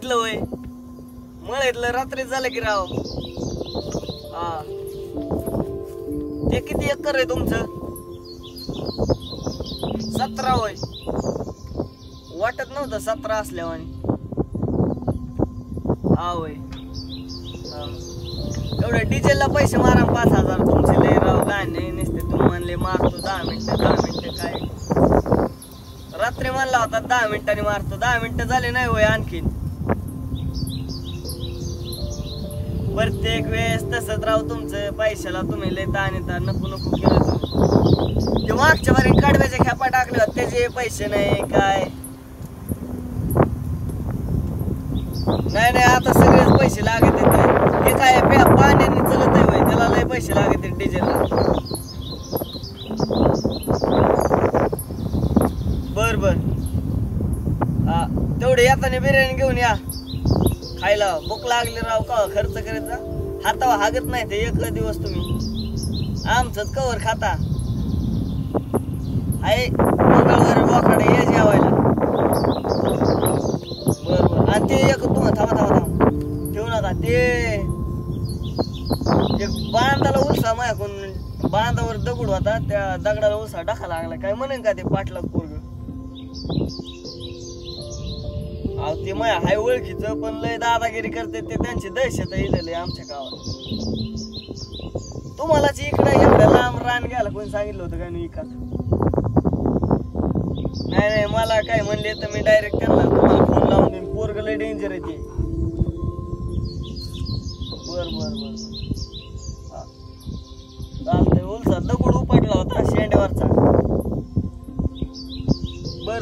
मळ्यातलं होय मळ्यातलं रात्री झालं की राव हा ते किती एकर आहे तुमचं 17 होय वाटत नव्हतं 17 असल्यावानी हा होय एवढे डिझेलला पैसे मारा 5000 तुमचे लय राव काय नाही नसते तुम्ही म्हणले मारतो 10 मिनिटं काय रात्री म्हणला होता 10 मिनिटांनी मारतो 10 मिनिटं झाले नाही होय आणखीन प्रत्येक वेळेस तसंच राव तुमचं पैशाला तुम्ही लय ताण येतात नको केलं तुम्ही ते मागच्या बारी कडव्याच्या खेपा टाकल्या त्याचे पैसे नाही काय नाही आता सगळेच पैसे लागत हे काय पाण्याने चलत आहे त्याला लय पैसे लागत डिझेलला बर हा तेवढे येताना बिर्याणी घेऊन या खायला भूक लागली राव का खर्च करायचा हातावा हागत नाही ते एक दिवस तुम्ही आमचंच कवर खाता आहे मंगळवारी बोकाडे ये जेवायला बर आणि ते एक तू थांबा ठेवू नका ते बांधाला उलसा माझ्याकडून बांधावर दगड होता त्या दगडाला उलसा टाका लागला काय म्हणेन का ते पाटला पोरग ते माया हाय ओळखीच पण लय दादागिरी करते ते त्यांची दहशत इलेले आमच्या गावात तुम्हालाच इकडे एवढं लांब रान घ्यायला कोणी सांगितलं होतं काय नाही इकडं नाही मला काय म्हणले तर मी डायरेक्ट त्यांना तुम्हाला फोन लावून देईन पोरग लय डेंजर आहे ते बर चालतंय उलसा दगड उपटला होता शेंड्यावरचा बर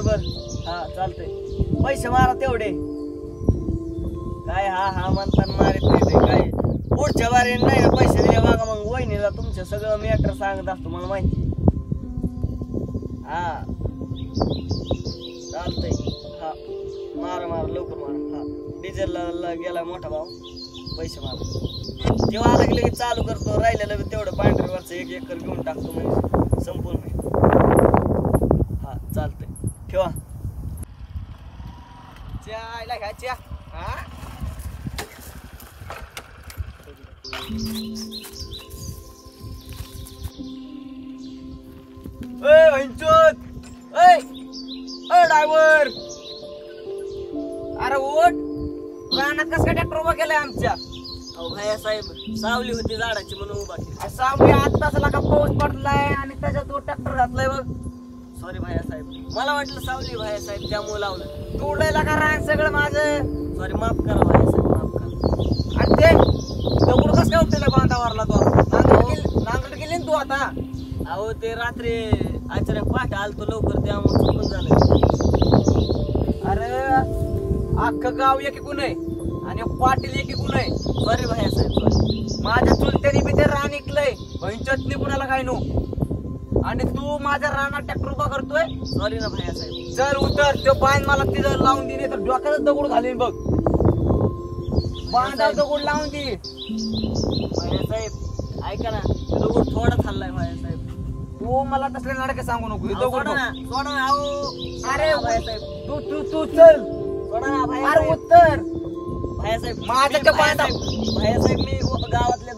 हा चालतंय पैसे मारा तेवढे काय हा म्हणताना मारित नाही ते काय पुढच्या बारी नाही पैसे दिले बघा मग वहिनीला तुमचं सगळं मॅटर सांगत असतो मला माहिती हा चालतंय हा मारा लवकर मारा हा डिझेलला गेला मोठा भाऊ पैसे मारा जेव्हा आला की लगेच चालू करतो राहिलेलं तेवढं पांढरीवरचं 1 एकर घेऊन टाकतो म्हणजे संपूर्ण हा चालतंय ठेवा चहा घ्या चहा हा ड्रायव्हर अरे ओट रानात कस काय ट्रॅक्टर उभा केलाय आमच्या अहो भैया साहेब सावली होती झाडाची म्हणून उभा केली सावली आत्ताच लागा पाऊस पडलाय आणि त्याच्यात तो ट्रॅक्टर घातलाय बघ सॉरी भैया साहेब मला वाटलं सावली भैया साहेब त्यामुळे लावलं तोडायला का रान सगळं माझं सॉरी माफ करा भैया साहेब माफ करा आणि ते दगड कस काय उठलेला बांधावरला तो नांगरट गेली ना तू आता अहो ते रात्री आचार्य पाठ आलतो लवकर त्यामुळे चुकून झालं अरे अख्खं गाव एकीकून आहे आणि पाटील एकीकून आहे सॉरी भैया साहेब सॉरी माझ्या चुलत्याने बी ते रान इकलंय चटणी कुणाला काय नो आणि तू माझ्या रानात ट्रॅक्टर उभा करतोय सॉरी ना भैया साहेब चल उतर तो बांध मला तिथं लावून दिले तर डोक्यात दगड घालीन बघ बांधाव दगड लावून दे भैया साहेब ऐका ना दगड थोडा खाल्लाय भैया साहेब तू मला तसले नाटक सांगू नको सोडा ना अरे भैया साहेब तू चल सोडा ना भैया अरे उत्तर भैया साहेब माझ्या भैया साहेब मी गावातले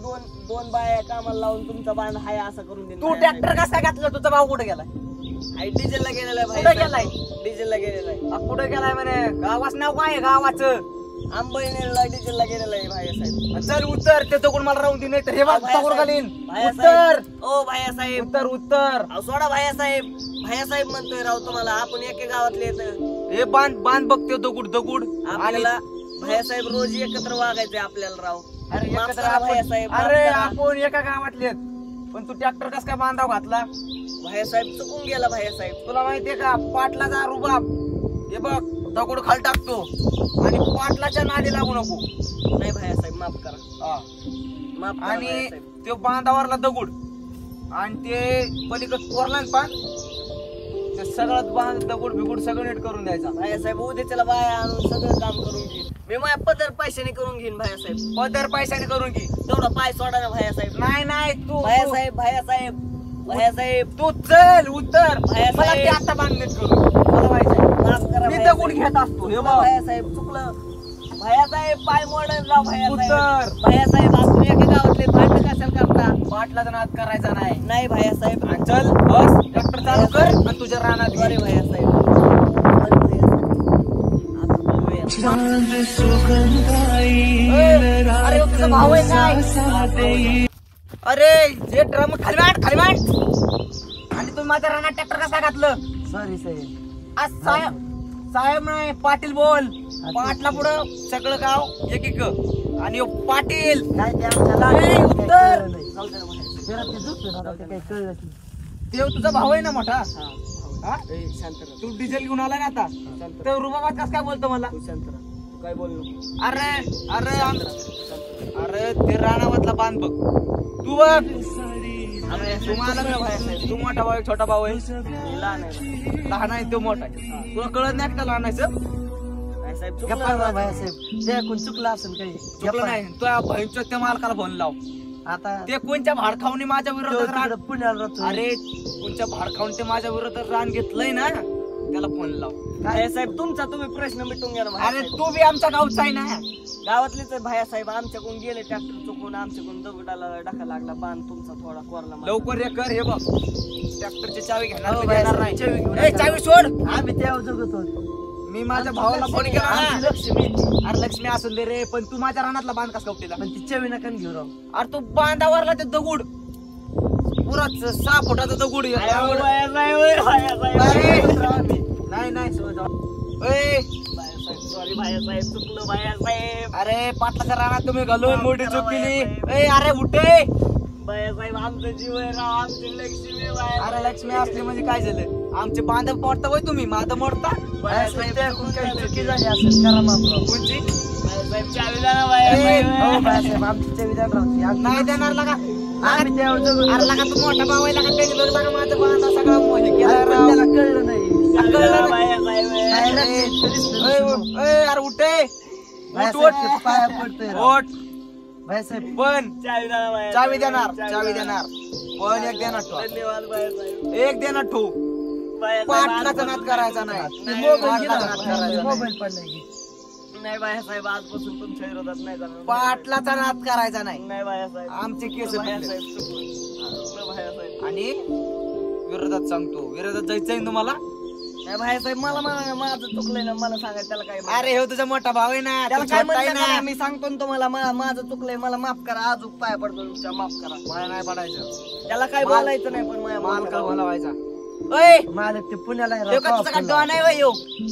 दोन बाया कामाला लावून तुमचा बांध हाय असं करून दे तू ट्रॅक्टर कसा घातला तुझा भाऊ कुठे गेलाय डिझेलला गेलेला आहे कुठे गेलाय डिझेलला गेलेला आहे कुठे गेलाय म्हणे गावाचं नाव काय गावाचं आंबळनेरला डिझेलला गेलेला आहे भैया साहेब चल उत्तर ते दगड मला राहून दे नाही तर हे दगड घालीन उत्तर ओ भैया साहेब उत्तर सोडा भैया साहेब म्हणतोय राव तुम्हाला आपण एके गावातले येत हे बांध बघते दगड आपल्याला भैया साहेब रोज एकत्र वागायचंय आपल्याला राव अरे आपण एका गावातले पण तू ट्रॅक्टर कस काय बांधाव घातला भैया साहेब चुकून गेला भैया साहेब तुला माहितीये का पाटलाचा रुबाब हे बघ दगड खाली टाकतो आणि पाटलाच्या नादी लागू नको नाही भैया साहेब माफ करा माफ आणि तो बांधावरला दगड आणि ते पलीकडे कोरला पान ते सगळं बांध दगड बिगुड सगळं नीट करून द्यायचा भैया साहेब उद्या त्याला बाया आणून सगळं काम करून घे मी माझ्या पदर पैशाने करून घेईन भैया साहेब पदर पैशाने करून घे तेवढा पाय सोडा ना भैया साहेब नाही तू भैया साहेब तू चल उत्तर भैया साहेब आता बांधणीत करू मला माहिती माफ करा मी दगड घेत असतो भैया साहेब चुकलं भैयासाहेब पाय मोडन राव भैयासाहेब. भैयासाहेब आपण एका गावातले भांडण कशाला करता? पाटलाचा नाद करायचा नाही. नाही भैयासाहेब. चल बस ट्रॅक्टर चालू कर आणि तुझ्या रानात घे. भैयासाहेब अरे तुझा भाऊ आहे काय? अरे जे ड्रम खाली मांड आणि तुम्ही माझ्या रानात ट्रॅक्टर कसा घातलं? सॉरी साहेब. आज साहेब नाही पाटील बोल. पाटला पुढं सगळं गाव एक आणि पाटील उत्तर ते तुझा भाऊ आहे ना मोठा. तू डिझेल घेऊन आला ना आता तर रुबाबात कस काय बोलतो मला? काय बोललो? अरे अरे अरे ते राणावतला बांध बघ तू बघ. तू मोठा भाऊ छोटा भाऊ आहे? लहान आहे तो मोठा. तुला कळत नाही का लहानायचं? चुकलं असेल काही. चुकलं नाही. तुझ्या बहिणीच्या त्या मालकाला फोन लाव. आता ते कोणत्या भाडखावणी माझ्या विरोधात पुण्याला. अरे कोणत्या भाडखावणी ते माझ्या विरोधात रान घेतलंय ना त्याला फोन लाव. काय साहेब तुमचा तुम्ही प्रश्न मिटून घ्या. अरे तू बी आमच्या गावचा आहे ना. गावातलेच भाया साहेब. आमच्याकडून गेले ट्रॅक्टर चुकून आमच्याकडून दगडाला डका लागला बांध तुमचा थोडा कोरला. लवकर हे कर. हे बघ ट्रॅक्टरची चावी घेणार नाही. चावी सोड. आम्ही त्या जगत होतो. मी माझ्या भावाला फोन केला. लक्ष्मी. अरे लक्ष्मी असून दे रे पण तू माझ्या रानातला बांध कसा कवटीला? पण ती चावी नका घेऊ राव. अरे तू बांधावरला ते दगड पुरा 6 फुटाचा दगड. नाही नाही सॉरी भायासाहेब चुकलं भायासाहेब. अरे पाटलाच्या रानात तुम्ही घालून मोठी चूक केली. अरे उठे भायासाहेब आमचं जीव आहे राव. आमची लक्ष्मी. अरे लक्ष्मी असली म्हणजे काय झालं? आमचे बांध मोडता होय तुम्ही? माझं मोडता? चुकी झाली असेल करा माफ. कोणची? भायासाहेब चावी द्या ना भायासाहेब. आमची चावी द्या. नाही देणार लागा. अरे लागा तू मोठा भाऊ आहे लागा. त्यांनी बघ लागा माझं बांधा सगळं त्याला कळलं नाही. अरे उठे पाया पडतोय भाईसाहेब. पण चावी देणार. पण एक देणार ठेव. धन्यवाद एक देणार ठेव. पाटलाचा नाद करायचा नाही. मोबाईल पडलाय नाही भायासाहेब. आजपासून तुमच्या विरोधात नाही जाणार. पाटलाचा नाद करायचा नाही भायासाहेब. आमचे केस आणि विरोधात सांगतो. विरोधात जायचंय तुम्हाला? नाही भाईसाहेब मला माझं चुकलंय ना. मला सांगा त्याला काय. अरे हो तुझा मोठा भाऊ आहे ना. त्याला काय म्हणताय? मी सांगतो ना तुम्हाला माझं चुकलंय. मला माफ करा. अजून पाय पडतो तुमच्या. माफ करा. पाय नाही पडायचं. त्याला काय बोलायचं नाही. पण माझ्या मालका बोलावायचा. मालक ते पुण्याला डॉन आहे.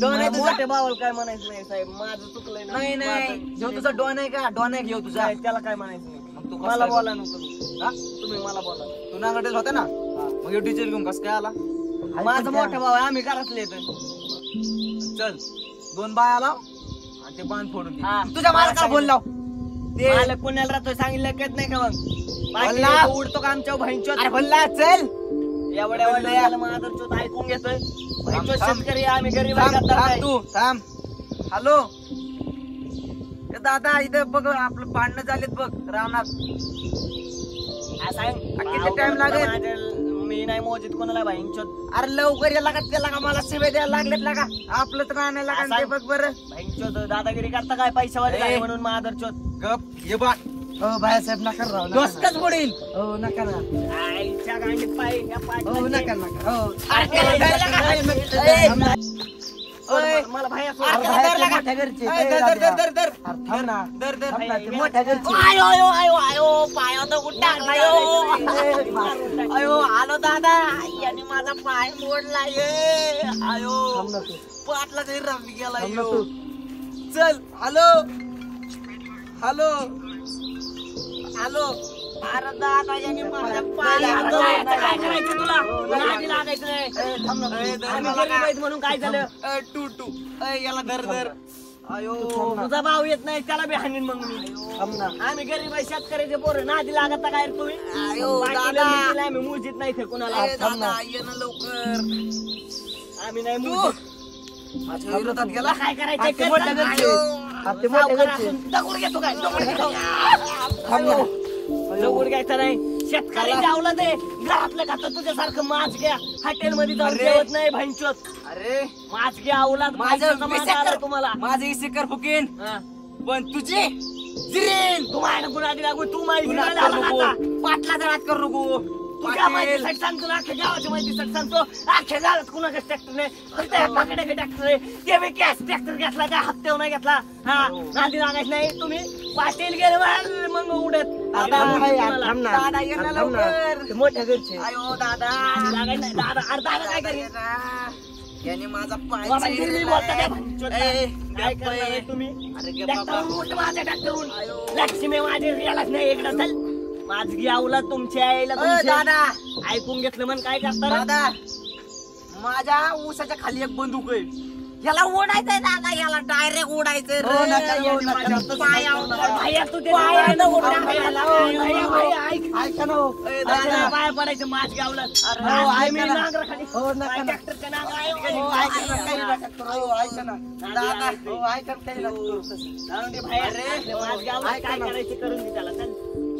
डॉन आहे तुझ्या भावाला काय म्हणायचं नाही साहेब. माझं चुकलंय. नाही नाही जो तुझा डॉन आहे का? डॉन आहे घेऊ तुझा. त्याला काय म्हणायचं नाही. मग तू मला बोला नको. तुम्ही मला बोला. तू नागडेल होता ना मग डिझेल घेऊन कस काय आला? माझा मोठा भाऊ आहे. आम्ही घरातले. चल 2 बाया लाव आणि ते बांध फोडून दे. तुझ्या मालकाला बोल लाव. ते मालक पुण्याला राहतोय सांगितलं कळत नाही का? मग उडतो का आमच्या बहिणचो? अरे भल्ला चल. एवढ्या माधरचोत ऐकून घेतोय. बहिणचो शेतकरी आम्ही गरीब. तू थांब. हॅलो दादा इथं बघ आपलं भांडणं झालेत बघ रानात. किती टाइम लागेल? मी नाही मोजित कोणाला बहिणचोत. अरे लवकर याला का त्याला का मला शिवाय द्यायला लागलेत लागा. आपलं तर राहण्याला का ते बघ बरं. बहिणचोत दादागिरी करता काय? पैशावाले म्हणून माधरचोत. गप ये बा. हो भाईसाहेब नका राव. डोसकच बुडील. हो नका ना. आईच्या गांडीत पाय. हो नका नका. हो मला भाया मोठ्या घरचे. मोठ्या घरचे. पाय टाकला. अयो आलो दादा. याने माझा पाय मोडला. आयो पाटला तरी रमली गेला. चल हॅलो हॅलो हॅलो. अरे दादा याने माझा पाय. काय करायचं तुला? नादी लागायचं नाही म्हणून काय झालं? टू याला धर धर. अयो तुझा भाऊ येत नाही त्याला बी हाणीन. मग मी आम्ही गरीब आहे शेतकऱ्याचे पोरं. नादी लागत काय तुम्ही? आम्ही मुळजीत नाही ते कुणाला. ये ना लवकर. आम्ही नाही माझ्या विरोधात गेला. काय करायचं? दगड घेतो काय? दगड घ्यायचा नाही. शेतकरी जावलं ते घरातलं खातं. तुझ्यासारखं माच घ्या. हॉटेल मध्ये जाऊन जेवत नाही भाईंचोत. अरे माच घ्या अवलाद. माझं तुम्हाला माझं इसेकर फुकीन. पण तुझे जिरेन. तू माझ्या गुन्हा दिला तू माझी पाटलाचा राज करू नको. तुझ्या माहितीसाठी सांगतो ना, अख्ख्या गावाच्या माहितीसाठी सांगतो. अख्ख्या गावात कुणाकडे ट्रॅक्टर नाही, फक्त माझ्याकडे ट्रॅक्टर आहे. ते बी कॅश ट्रॅक्टर घेतला, त्या हप्त्यावर नाही घेतला. हा नादी लागायच नाही. तुम्ही पाटील गेले मग उडत. दादा ये ना लवकर. मोठ्या घरचे अयो दादा लागायच नाही. दादा अरे दादा काय करेल? याने माझा पाय बाबा, तुम्ही बोलता काय? ए, काय करणार आहे तुम्ही? अरे गे ट्रॅक्टरवरून बाबा. उठ माझ्या ट्रॅक्टरवरून. लक्ष्मी माझी रियालाच नाही इकडं चल. माझी आवला तुमच्या आईला दादा ऐकून घेतलं म्हण काय करता? दादा माझ्या ऊसाच्या खाली एक बंदूक आहे. याला ओढायचंय दादा, याला डायरेक्ट ओढायचंय रे. भैया तू ते ऐका ना दादा, पाय पडायचं माझ गावला. नांगराखाली ट्रॅक्टरच्या काय करायचे करून दे त्याला.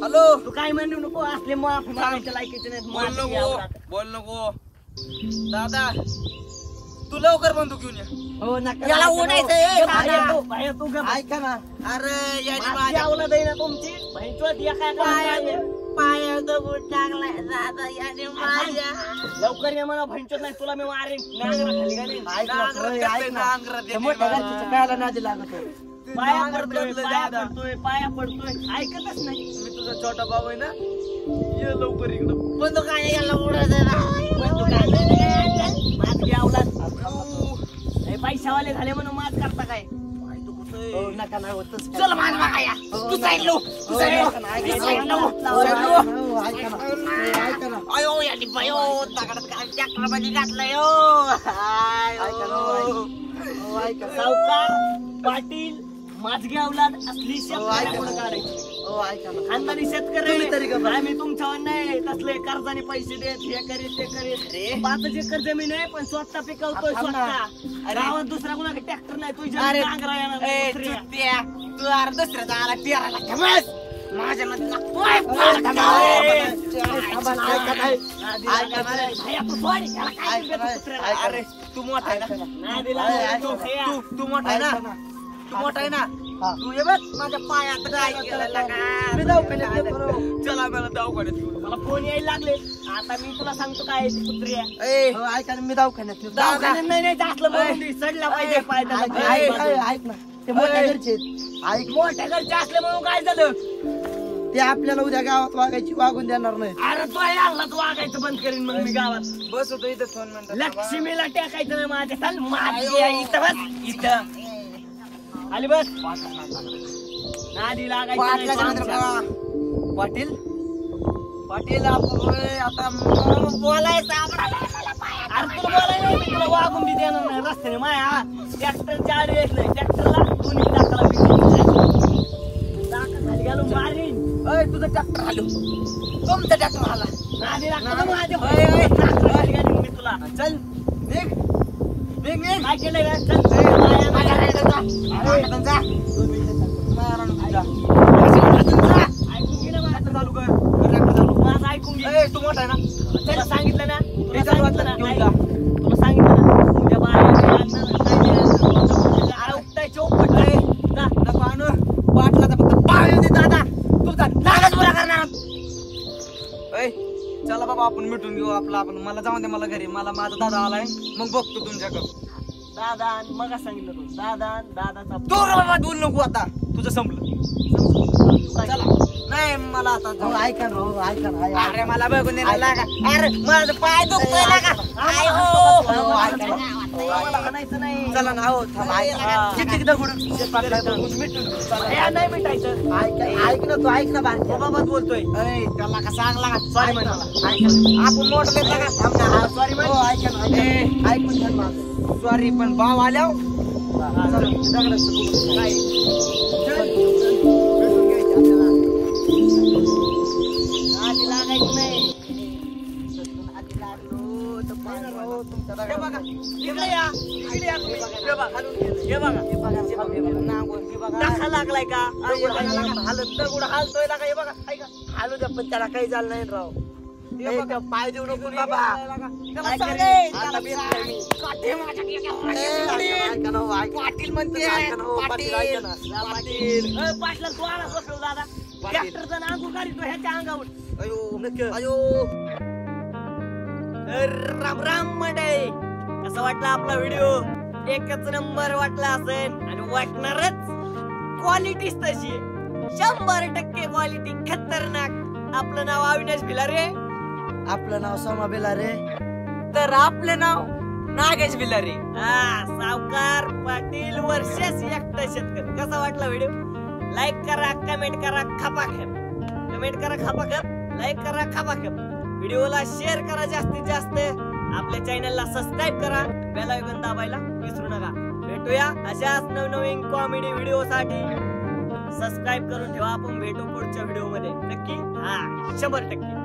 हॅलो तू काय म्हणू नको, असले माफी मागायच्या लायकीचे नाहीत. बोल नको दादा. तू लवकर बंदूक घेऊन ये. हो नका, याला ओढायचंय भैया तू गप. ऐका ना. अरे याने माझी माझ्या आवला देई ना तुमची बहिणचोद पायात बूट टाकलाय दादा. याने माझ्या लवकर ये म्हणा, बहिणचोद नाही तुला मी मारेन. नांगराखाली का नाही? पाया पडतोय पाया पडतोय ऐकतच नाही. मी तुझा छोटा भाऊ आहे ना. ये लवकर इकडं. बंदूक आहे याला ओढायचंय माझ आवला पैशावाले झाले म्हणून माझ करता काय? नका नाही होतच. चल माझ बघाया. तू साईड लो. अयो याने बायो दगडात ट्रॅक्टर मध्ये घातलंय. सावकार पाटील माझगे अवलाद असली काढायची. खानदानी शेतकरी आम्ही तुमच्यावर नाही तसले कर्जाने पैसे देत हे करीत ते करीत. 5 एकर जमीन आहे पण स्वतः पिकवतोय स्वतः. गावात दुसरा कुणाकडे ट्रॅक्टर नाही. तुझ्या नांगरा येणार तू अरे दुसऱ्याचा आला पेरायला खमस. माझ्या मध्ये अरे तू मोठा आहे ना. तू मोठा आहे ना. तू मोठा आहे ना. तू ये बघ माझ्या पायात काय केलं का. चला मला दवाखान्यात घेऊन. मला फोन यायला लागले. आता मी तुला सांगतो काय कुत्री ऐका मी दवाखान्यात दवाखान्यात नाही असलं सडला पाहिजे पाय. ऐक ना. ते मोठ्या घरचे ऐक. मोठ्या घरचे असले म्हणून काय झालं? ते आपल्याला उद्या गावात वागून देणार नाही. अरे तो आणला तू वागायचं बंद करीन मग मी गावात. बस होतो इथं 2 मिनिटं. लक्ष्मीला टाकायचं नाही माझ्या. चाल माझी इथं बस. इथं आली बस. नादी लागायचं. पाटील पाटील आता बोलायचं. अरे तुला बोलायला नाही, तुला वागून बी देणार नाही रस्त्याने. माया ट्रॅक्टरच्या आडी येत नाही. ट्रॅक्टरला दोन्ही टाकाला टाका खाली घालून मारीन. तुझं ट्रॅक्टर आलो. तुमचा ट्रॅक्टर आला. नादी लागतं माझ्या मी तुला. चल निघ निघ निघ. काय केलंय का? चल ऐकून घे ना माझं. चालू कर. माझं ऐकून घे. तू मोठा आहे ना. तुला सांगितलं ना. तुला सांगितलं ना. घेऊन जा. तुला सांगितलं ना. उद्या बाहेर चौपट नको आणू. पाटलाचा फक्त पाय येऊ दे दादा. तुझा नागच बोला करणार. चला बाबा आपण मिटून घेऊ आपलं आपण. मला जाऊन दे मला घरी. मला माझा दादा आलाय मग बघतो तुमच्याकडं. दादा मग सांगितलं तू दादाचा तू बाबा बोल नको आता. तुझं संपलं. चला नाही मला आता ऐका ना. अरे मला बघून देणार लागा. अरे माझं पाय दुखतोय लागा. म्हणायचं नाही. चला ना. हो किती दगड मिटून नाही मिटायचं. ऐक ना. तू ऐक ना. बाबा बोलतोय. त्याला का सांग लागा. सॉरी म्हण मला. आपण मोठं घेतला का. सॉरी म्हण. ऐका ना. ऐकून घ्या माझं. सॉरी पण भाव आल्यावर आधी लागायचं नाही. टाका लागलाय का? दगड हालतोय लागा. हे बघा ऐका. हालू द्या पण त्याला काही झालं नाही राव. पाय देऊ नको बाबा. त्याला सांग रे, त्याला सांग. काठी माझ्या डोक्यावर. पाटील म्हणते पाटील. पाटला तू आला बसलो दादा. ट्रॅक्टरचा अंगूर काढतो ह्याच्या अंगावर. राम राम मंडळी, कसा वाटला आपला व्हिडिओ? एकच नंबर वाटला असेल आणि वाटणारच. क्वालिटीच तशी आहे, 100% क्वालिटी खतरनाक. आपलं नाव अविनाश भिलारे. आपलं नाव सोमा भिलारे. तर आपलं नाव नागेश भिलारे. सावकार पाटील वर्षास एकटा शेतकरी. कसा वाटला व्हिडिओ? लाईक करा, कमेंट करा खपाखप. कमेंट करा खपाखप, लाईक करा खपाखप. व्हिडिओला शेअर करा जास्तीत जास्त. आपल्या चॅनलला सबस्क्राईब करा, बेल आयकॉन दाबायला विसरू नका. भेटूया अशाच नवनवीन कॉमेडी व्हिडिओ साठी. सबस्क्राईब करून ठेवा. आपण भेटू पुढच्या व्हिडिओ मध्ये नक्की. 100%.